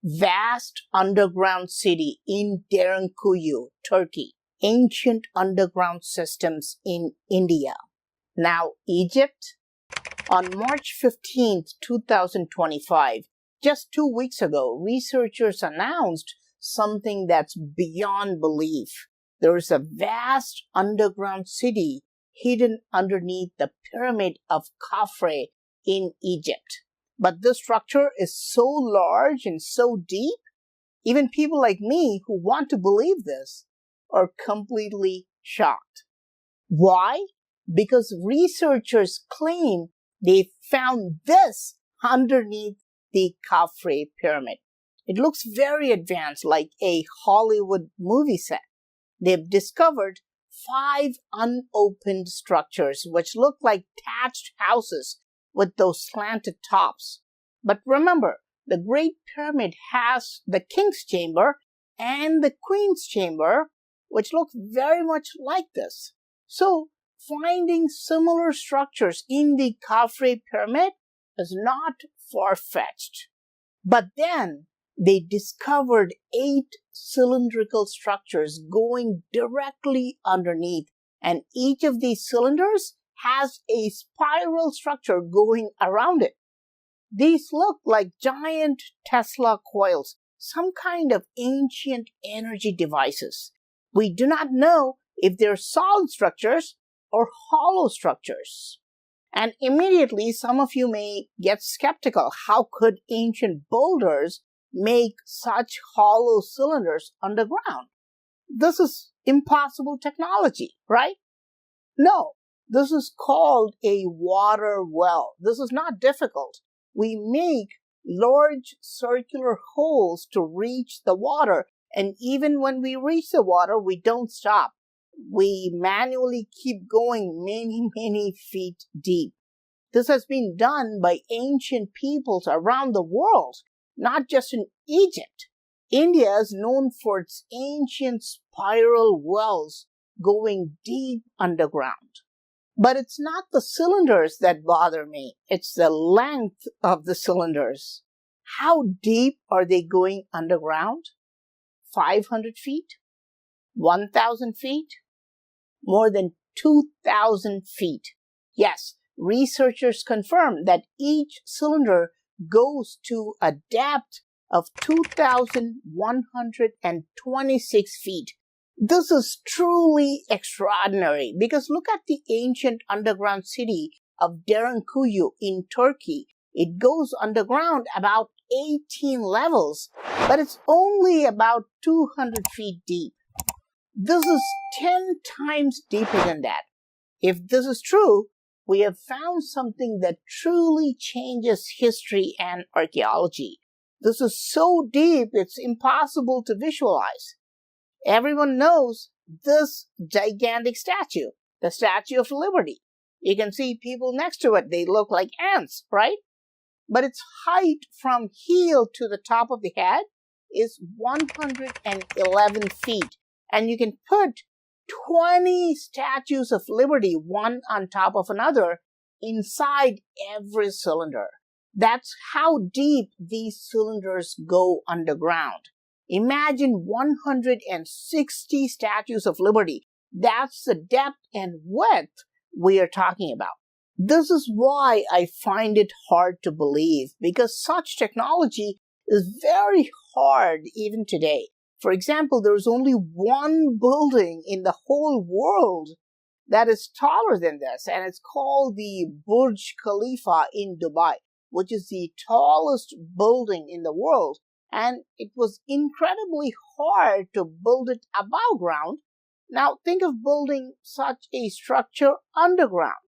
vast underground city in Derinkuyu, Turkey, ancient underground systems in India. Now, Egypt. On March 15th, 2025, just 2 weeks ago, researchers announced something that's beyond belief. There is a vast underground city hidden underneath the pyramid of Chefren in Egypt. But this structure is so large and so deep, even people like me who want to believe this are completely shocked. Why? Because researchers claim they found this underneath the Chefren pyramid. It looks very advanced, like a Hollywood movie set. They've discovered 5 unopened structures which look like thatched houses with those slanted tops. But remember, the Great Pyramid has the King's Chamber and the Queen's Chamber, which look very much like this. So, finding similar structures in the Chefren pyramid is not far-fetched. But then, they discovered 8 cylindrical structures going directly underneath, and each of these cylinders has a spiral structure going around it. These look like giant Tesla coils, some kind of ancient energy devices. We do not know if they're solid structures or hollow structures. And immediately, some of you may get skeptical. How could ancient boulders make such hollow cylinders underground? This is impossible technology, right? No, this is called a water well. This is not difficult. We make large circular holes to reach the water, and even when we reach the water, we don't stop. We manually keep going many feet deep. This has been done by ancient peoples around the world, not just in Egypt. India is known for its ancient spiral wells going deep underground. But it's not the cylinders that bother me. It's the length of the cylinders. How deep are they going underground? 500 feet? 1,000 feet? More than 2,000 feet. Yes, researchers confirm that each cylinder goes to a depth of 2,126 feet. This is truly extraordinary because look at the ancient underground city of Derinkuyu in Turkey. It goes underground about 18 levels, but it's only about 200 feet deep. This is 10 times deeper than that. If this is true, we have found something that truly changes history and archaeology. This is so deep, it's impossible to visualize. Everyone knows this gigantic statue, the Statue of Liberty. You can see people next to it. They look like ants, right? But its height from heel to the top of the head is 111 feet. And you can put 20 statues of liberty, one on top of another, inside every cylinder. That's how deep these cylinders go underground. Imagine 160 statues of liberty. That's the depth and width we are talking about. This is why I find it hard to believe, because such technology is very hard even today. For example, there is only one building in the whole world that is taller than this, and it's called the Burj Khalifa in Dubai, which is the tallest building in the world. And it was incredibly hard to build it above ground. Now think of building such a structure underground.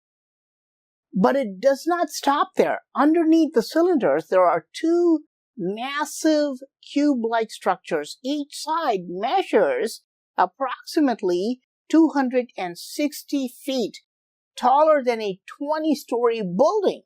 But it does not stop there. Underneath the cylinders, there are 2 massive cube-like structures. Each side measures approximately 260 feet, taller than a 20-story building.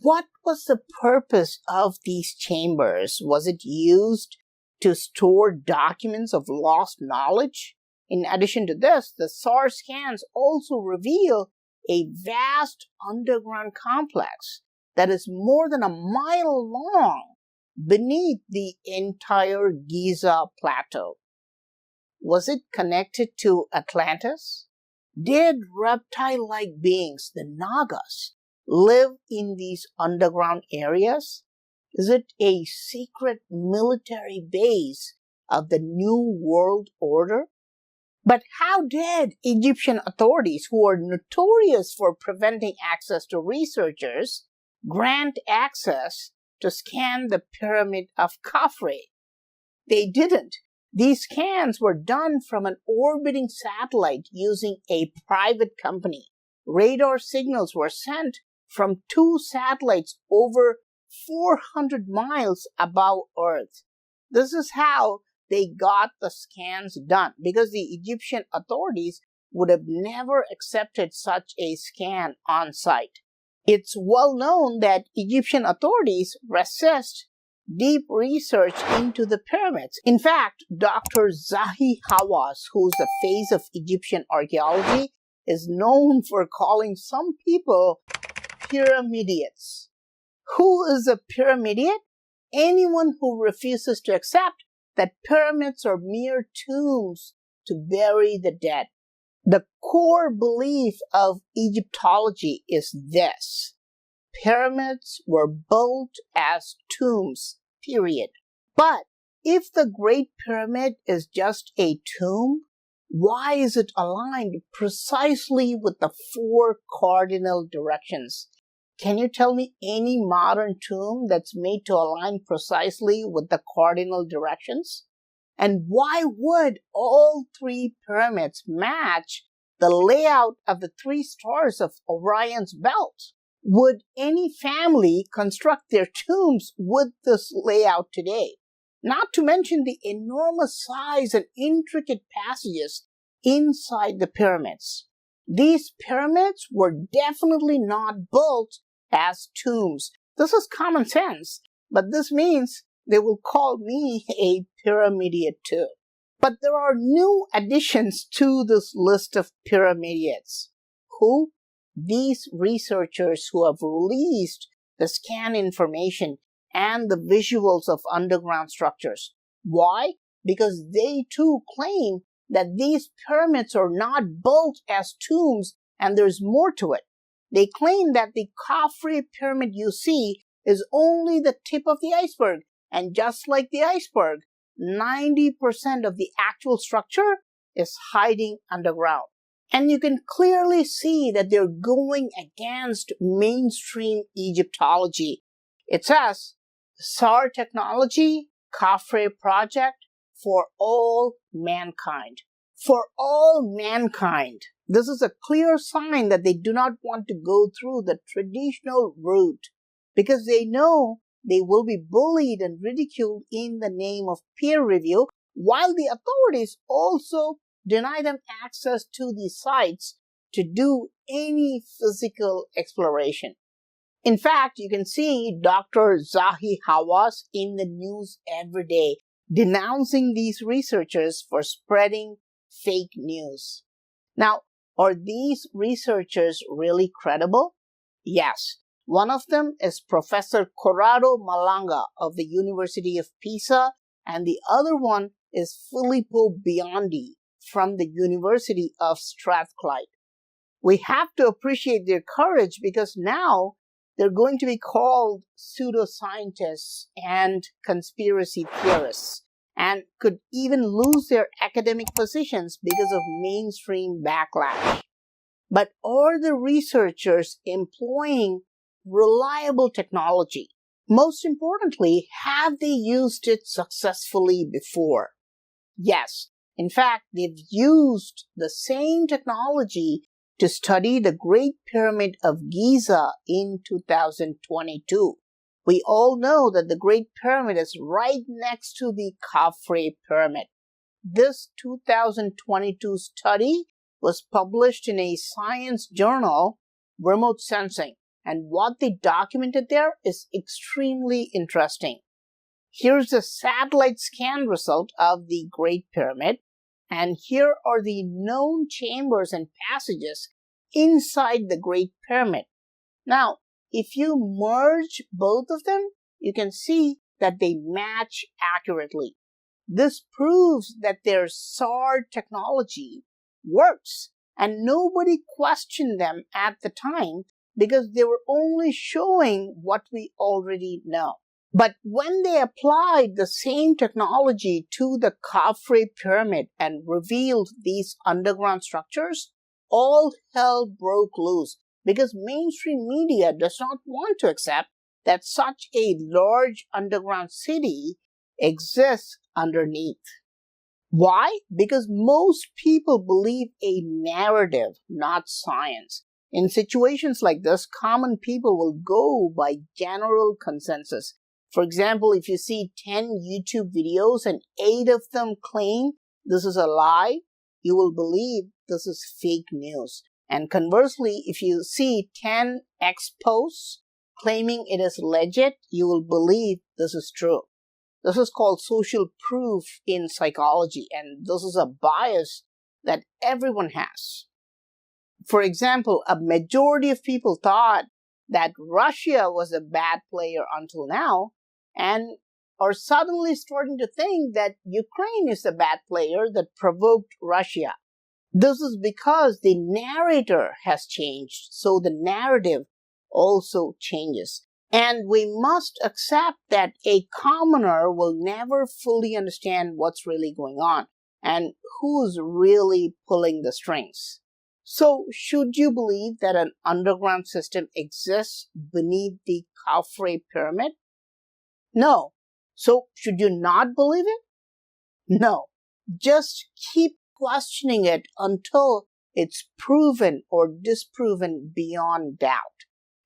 What was the purpose of these chambers? Was it used to store documents of lost knowledge? In addition to this, the SAR scans also reveal a vast underground complex that is more than a mile long beneath the entire Giza plateau. Was it connected to Atlantis? Did reptile-like beings, the Nagas, live in these underground areas? Is it a secret military base of the New World Order? But how did Egyptian authorities, who are notorious for preventing access to researchers, grant access to scan the pyramid of Khafre? They didn't. These scans were done from an orbiting satellite using a private company. Radar signals were sent from 2 satellites over 400 miles above Earth. This is how they got the scans done, because the Egyptian authorities would have never accepted such a scan on site. It's well known that Egyptian authorities resist deep research into the pyramids. In fact, Dr. Zahi Hawass, who's the face of Egyptian archaeology, is known for calling some people pyramidiates. Who is a pyramidiate? Anyone who refuses to accept that pyramids are mere tombs to bury the dead. The core belief of Egyptology is this: pyramids were built as tombs, period. But if the Great Pyramid is just a tomb, why is it aligned precisely with the 4 cardinal directions? Can you tell me any modern tomb that's made to align precisely with the cardinal directions? And why would all 3 pyramids match the layout of the 3 stars of Orion's belt? Would any family construct their tombs with this layout today? Not to mention the enormous size and intricate passages inside the pyramids. These pyramids were definitely not built as tombs. This is common sense, but this means they will call me a pyramidiate too. But there are new additions to this list of pyramidiates. Who? These researchers who have released the scan information and the visuals of underground structures. Why? Because they too claim that these pyramids are not built as tombs and there's more to it. They claim that the Khafre pyramid you see is only the tip of the iceberg, and just like the iceberg, 90% of the actual structure is hiding underground. And you can clearly see that they're going against mainstream Egyptology. It says, SAR technology, Khafre project for all mankind. For all mankind. This is a clear sign that they do not want to go through the traditional route because they know they will be bullied and ridiculed in the name of peer review, while the authorities also deny them access to these sites to do any physical exploration. In fact, you can see Dr. Zahi Hawass in the news every day denouncing these researchers for spreading fake news. Now, are these researchers really credible? Yes. One of them is Professor Corrado Malanga of the University of Pisa, and the other one is Filippo Biondi from the University of Strathclyde. We have to appreciate their courage because now they're going to be called pseudoscientists and conspiracy theorists and could even lose their academic positions because of mainstream backlash. But are the researchers employing reliable technology? Most importantly, have they used it successfully before? Yes. In fact, they've used the same technology to study the Great Pyramid of Giza in 2022. We all know that the Great Pyramid is right next to the Khafre Pyramid. This 2022 study was published in a science journal, Remote Sensing, and what they documented there is extremely interesting. Here's a satellite scan result of the Great Pyramid, and here are the known chambers and passages inside the Great Pyramid. Now, if you merge both of them, you can see that they match accurately. This proves that their SAR technology works, and nobody questioned them at the time because they were only showing what we already know. But when they applied the same technology to the Khafre pyramid and revealed these underground structures, all hell broke loose because mainstream media does not want to accept that such a large underground city exists underneath. Why? Because most people believe a narrative, not science. In situations like this, common people will go by general consensus. For example, if you see 10 YouTube videos and 8 of them claim this is a lie, you will believe this is fake news. And conversely, if you see 10 X posts claiming it is legit, you will believe this is true. This is called social proof in psychology, and this is a bias that everyone has. For example, a majority of people thought that Russia was a bad player until now, and are suddenly starting to think that Ukraine is a bad player that provoked Russia. This is because the narrator has changed, so the narrative also changes. And we must accept that a commoner will never fully understand what's really going on and who's really pulling the strings. So, should you believe that an underground system exists beneath the Khafre pyramid? No. So, should you not believe it? No. Just keep questioning it until it's proven or disproven beyond doubt.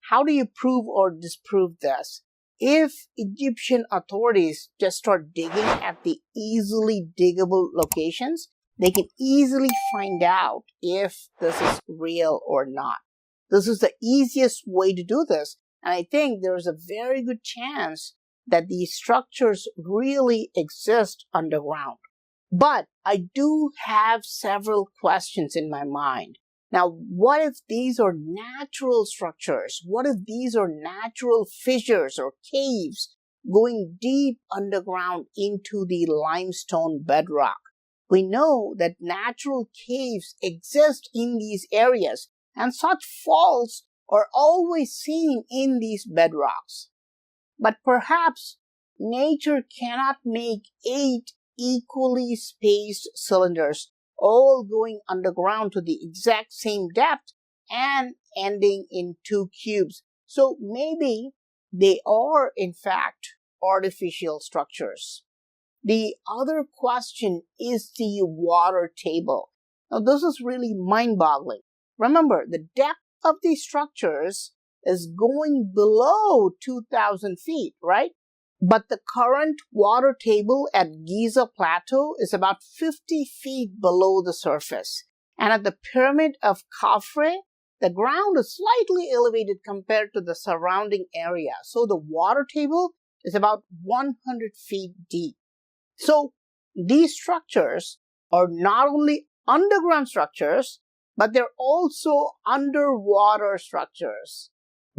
How do you prove or disprove this? If Egyptian authorities just start digging at the easily diggable locations, they can easily find out if this is real or not. This is the easiest way to do this, and I think there is a very good chance that these structures really exist underground. But I do have several questions in my mind. Now, what if these are natural structures? What if these are natural fissures or caves going deep underground into the limestone bedrock? We know that natural caves exist in these areas, and such faults are always seen in these bedrocks. But perhaps nature cannot make 8 equally spaced cylinders all going underground to the exact same depth and ending in 2 cubes. So maybe they are in fact artificial structures. The other question is the water table. Now this is really mind-boggling. Remember, the depth of these structures is going below 2,000 feet, right? But the current water table at Giza Plateau is about 50 feet below the surface. And at the pyramid of Khafre, the ground is slightly elevated compared to the surrounding area. So the water table is about 100 feet deep. So these structures are not only underground structures, but they're also underwater structures.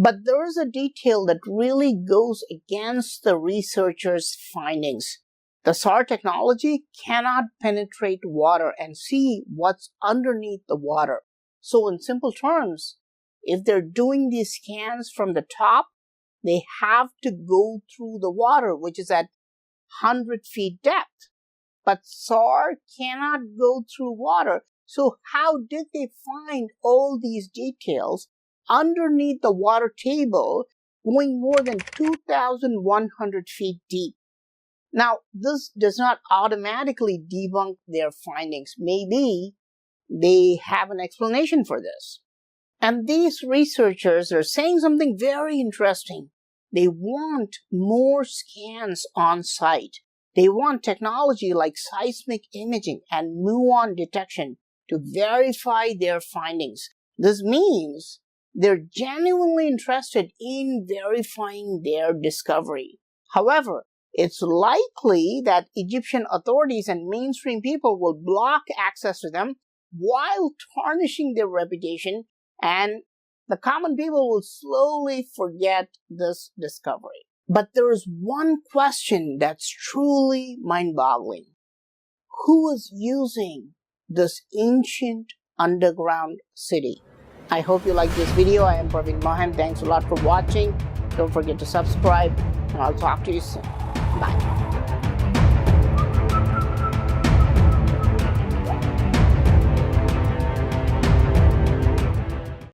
But there is a detail that really goes against the researchers' findings. The SAR technology cannot penetrate water and see what's underneath the water. So in simple terms, if they're doing these scans from the top, they have to go through the water, which is at 100 feet depth. But SAR cannot go through water. So how did they find all these details underneath the water table going more than 2,100 feet deep? Now, this does not automatically debunk their findings. Maybe they have an explanation for this. And these researchers are saying something very interesting. They want more scans on site. They want technology like seismic imaging and muon detection to verify their findings. This means they're genuinely interested in verifying their discovery. However, it's likely that Egyptian authorities and mainstream people will block access to them while tarnishing their reputation, and the common people will slowly forget this discovery. But there is one question that's truly mind-boggling. Who is using this ancient underground city? I hope you like this video. I am Praveen Mohan. Thanks a lot for watching. Don't forget to subscribe, and I'll talk to you soon. Bye.